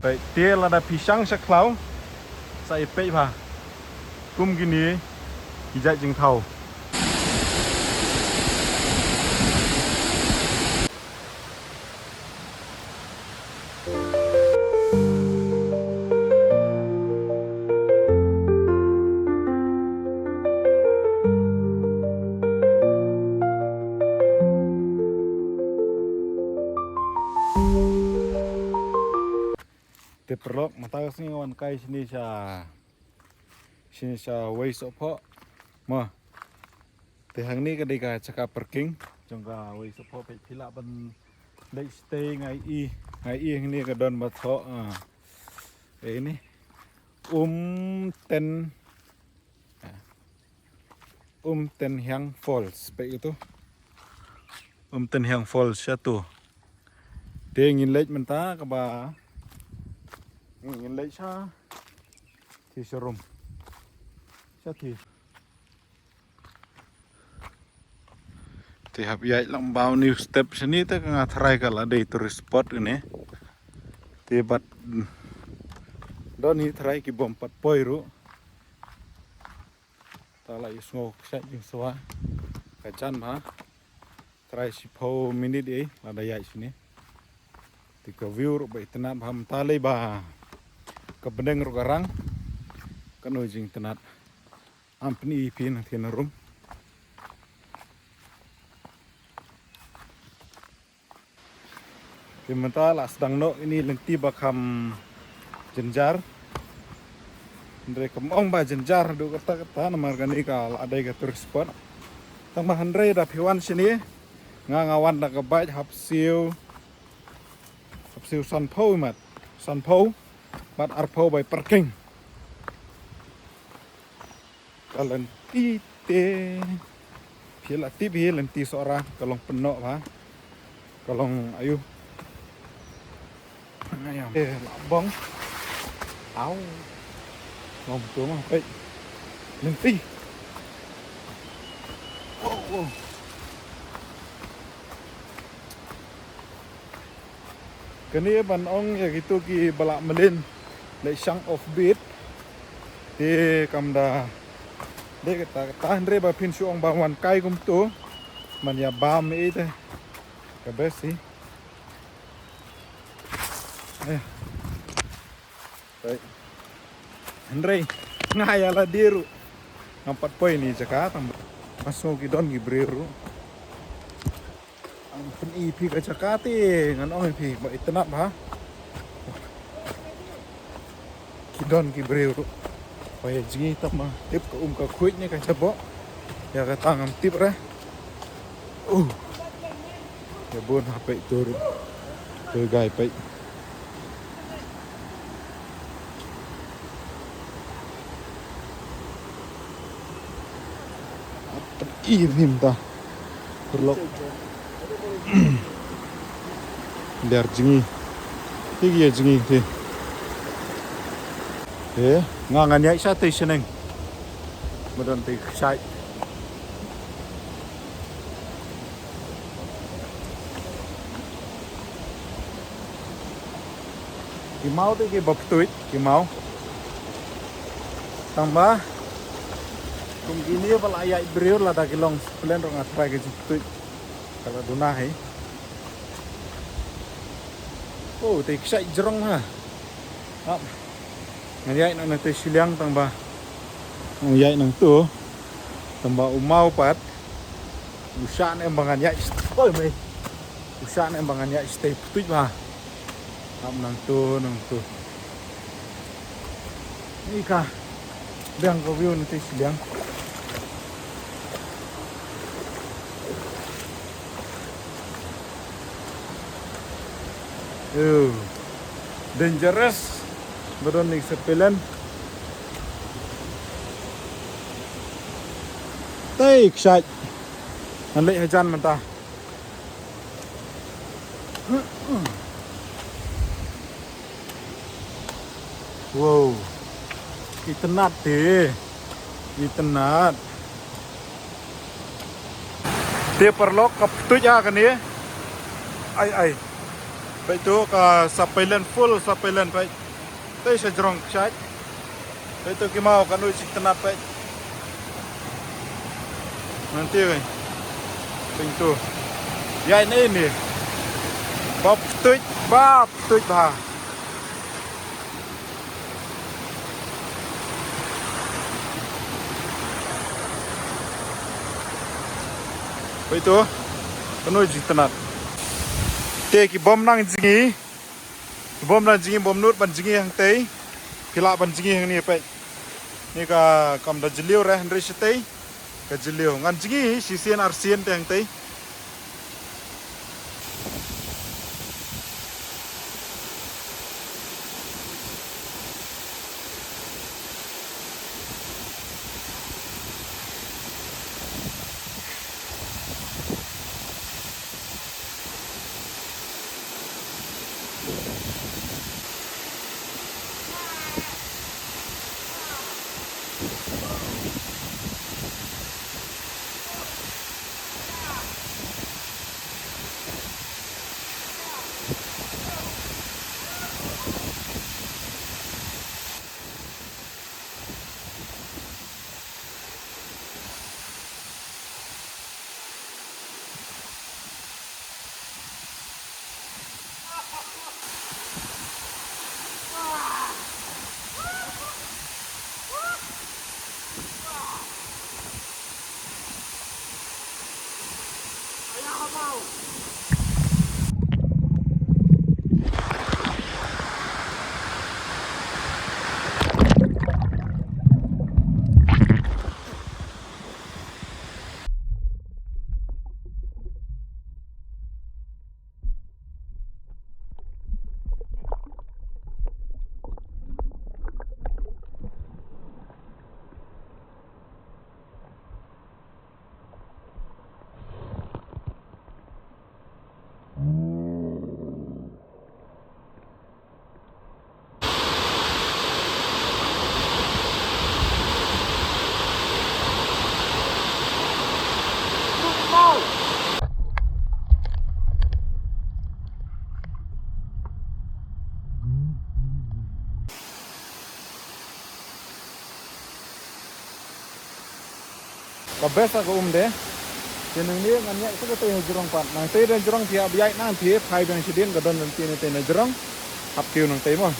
Baik, dia lada pisang seklau. Saya ipek bah. Kum gini, hijau jeng tau. Te perlok mata sini wan kai sini sa wei sopo ma te hang ni ka deka cakap parking jongga wei sopo pe pila ban late stay ngai i ni ka don matho ini ten Hiang Falls pe itu ten Hiang Falls satu te ngin late menta ka ba ngin late sa thì showroom thì hab yai lang bao new step sini ta ka try kala day tourist spot ini thì bat don hi try ki bom pat poiru ta lai sngok sa jing swa ka chan ma try si pho minute ei la da yai sini thì ka view ro bai tanat ham ta lai ba ka beneng ro garang kan ujing tenat ampni ipin thian rum dimenta la sedang no ini lenti bakam jenjar ndre kam ong ba jenjar do kata namar gani kal ada ga tourist spot tang ma handre da phiwan sini ngawan da ka bai hapsiu san pho mat san pho bat arpho by parking kalian tite pila tibi lenti seorang kalong penok ha kalong ayu ayam labong au ngom tu mah baik lenti wow kini ban ong ya gitu ki balak melin le sang of beat di kamda de kata andre ba pin su ong bangwan kai kum tu man ya bam ite ka besi baik andre ngaya la diru nampat poin ni Jakarta masuk ki don gibreru ang pun ipi ka Jakarta ngan ong ipi ba itna ba ki don gibreru Paya jingi tap ma tip ka khuit ni ka chabo ya ka tangam tip ra ya bon hape tur gai pai nim ta perlok dar jingi tigi jingi te ngangan yai sa stationing madon ti sai ki mau ti ki bop tuit ki mau tamba kum gini pala yai briur la da kilong plan ro ngatrai ke tuit kala duna hai ti sai jerong ha ngayai nang nate siliang tangba ngayai nang tu tamba umau pat usan embangan yai oi mai usan embangan yai stay putih ba am nang tu ika biang ko view nate siliang dangerous Baron ni sepelan Take shot Nanti hujan mentah Wow Itenat deh Itenat Dia perlu keputuh ya kan ya Ai Baik tu ka sapailan full sapailan baik. Tei sejrong chat. Baik tu kimau kan uji tenap baik. Nanti kan. Baik tu. Ya ini. Bab tuj bah. Baik tu. Kan uji tenap. Teki bom nang jingi bom nut ban jingi hang tei pila ban jingi hang ni pe ni ka kam da jiliu re handri sitei ka jiliu ngan jingi sisian arsian te hang tei ka best aku deh jeneng ni ngan nya itu tei jurong pat nang tei dan jurong pia biai nang pia phai bang sidin gadon nan tei tei jurong hap kiu nang tei mo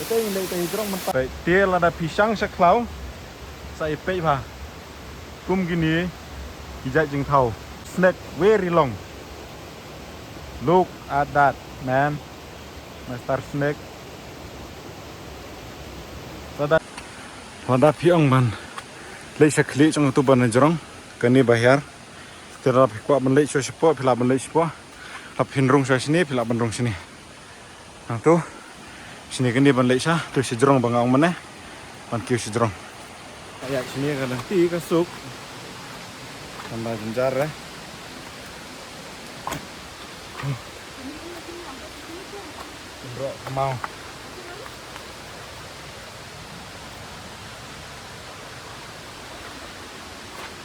itu yang tei jurong mentak tei la da pisang seklau sai pei ba kum gini hijai jing thau snake very long. Look at that, man. Master snake. Pada piang ban. Lei sekali trong tu ban jrong. Kani bayar. Terap ko ban lei so sepo, pila ban lei sepo. Hap hinrung so sini, pila ban rung sini. Nang tu sini kani ban lei sa, tu sejrong bangau mana. Ban kiu sejrong. Kayak sini kan nanti kasuk. Tambah jenjar eh. Bro, mau.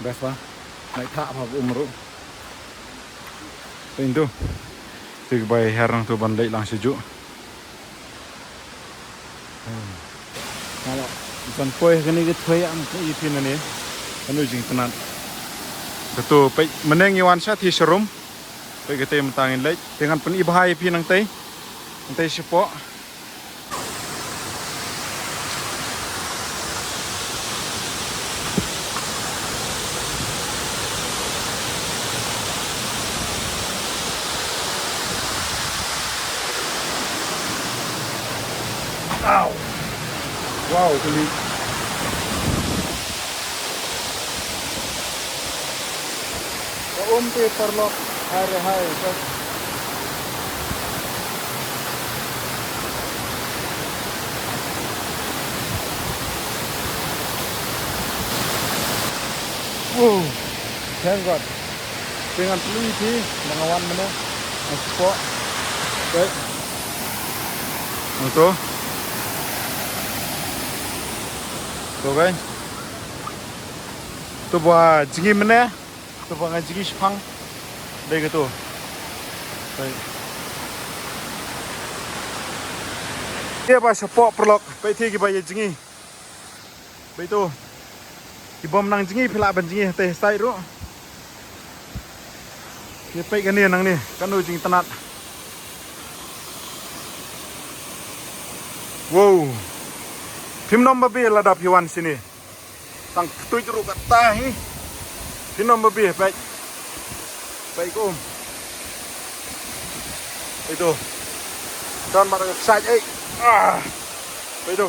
Best ba? Naik tak apa umru. Pintu. Tiga bay herang tu bandai lang sejuk. Kalau bukan poi kini kita poi am ke ipin ni. Anu jing tenan. Betul, pai meneng iwan sa thi serum. Pai kita mentangin lek dengan pen ibahai ipin nang tei. Nang tei sepo. Ow. Wow, kali. Pe perlok hari hai. Thank God. Dengan teliti mengawan mana? Spot. Baik. Untuk. Tu kan? Tu buat jingi mana? Tu buat jingi sepang. Baik tu. Baik. Dia ba sepok perlok pai thi ki ba ye jingi. Bai tu. Ki bom nang jingi phila ban jingi teh sai ru. Ki pai kan ni nang ni kan nu jing tanat. Wow. Phim nom ba bi ladap hiwan sini. Tang tu ru kata hi. Phim nom ba bi pai. Pai ko. Itu. Dan mar sai ai. Ah. Itu.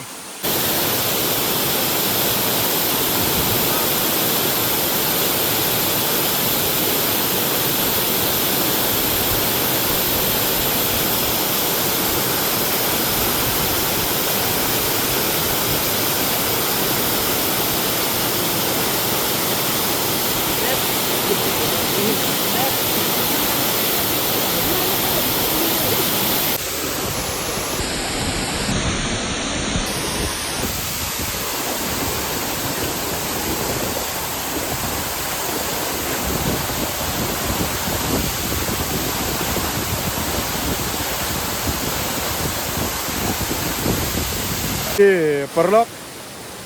Di perlok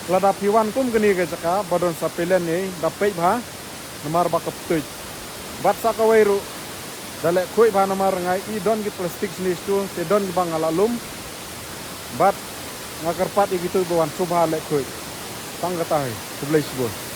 ladap hiwan kum geni ke jaka badon sapelen ni dapet bha nomor bakap tuj bat sakawairu dalek kui bha nomor ngai I don ki plastik sini stu te don ki bang alalum bat ngakarpat I gitu bawan subha lek kui tang kata hai sebelah sibur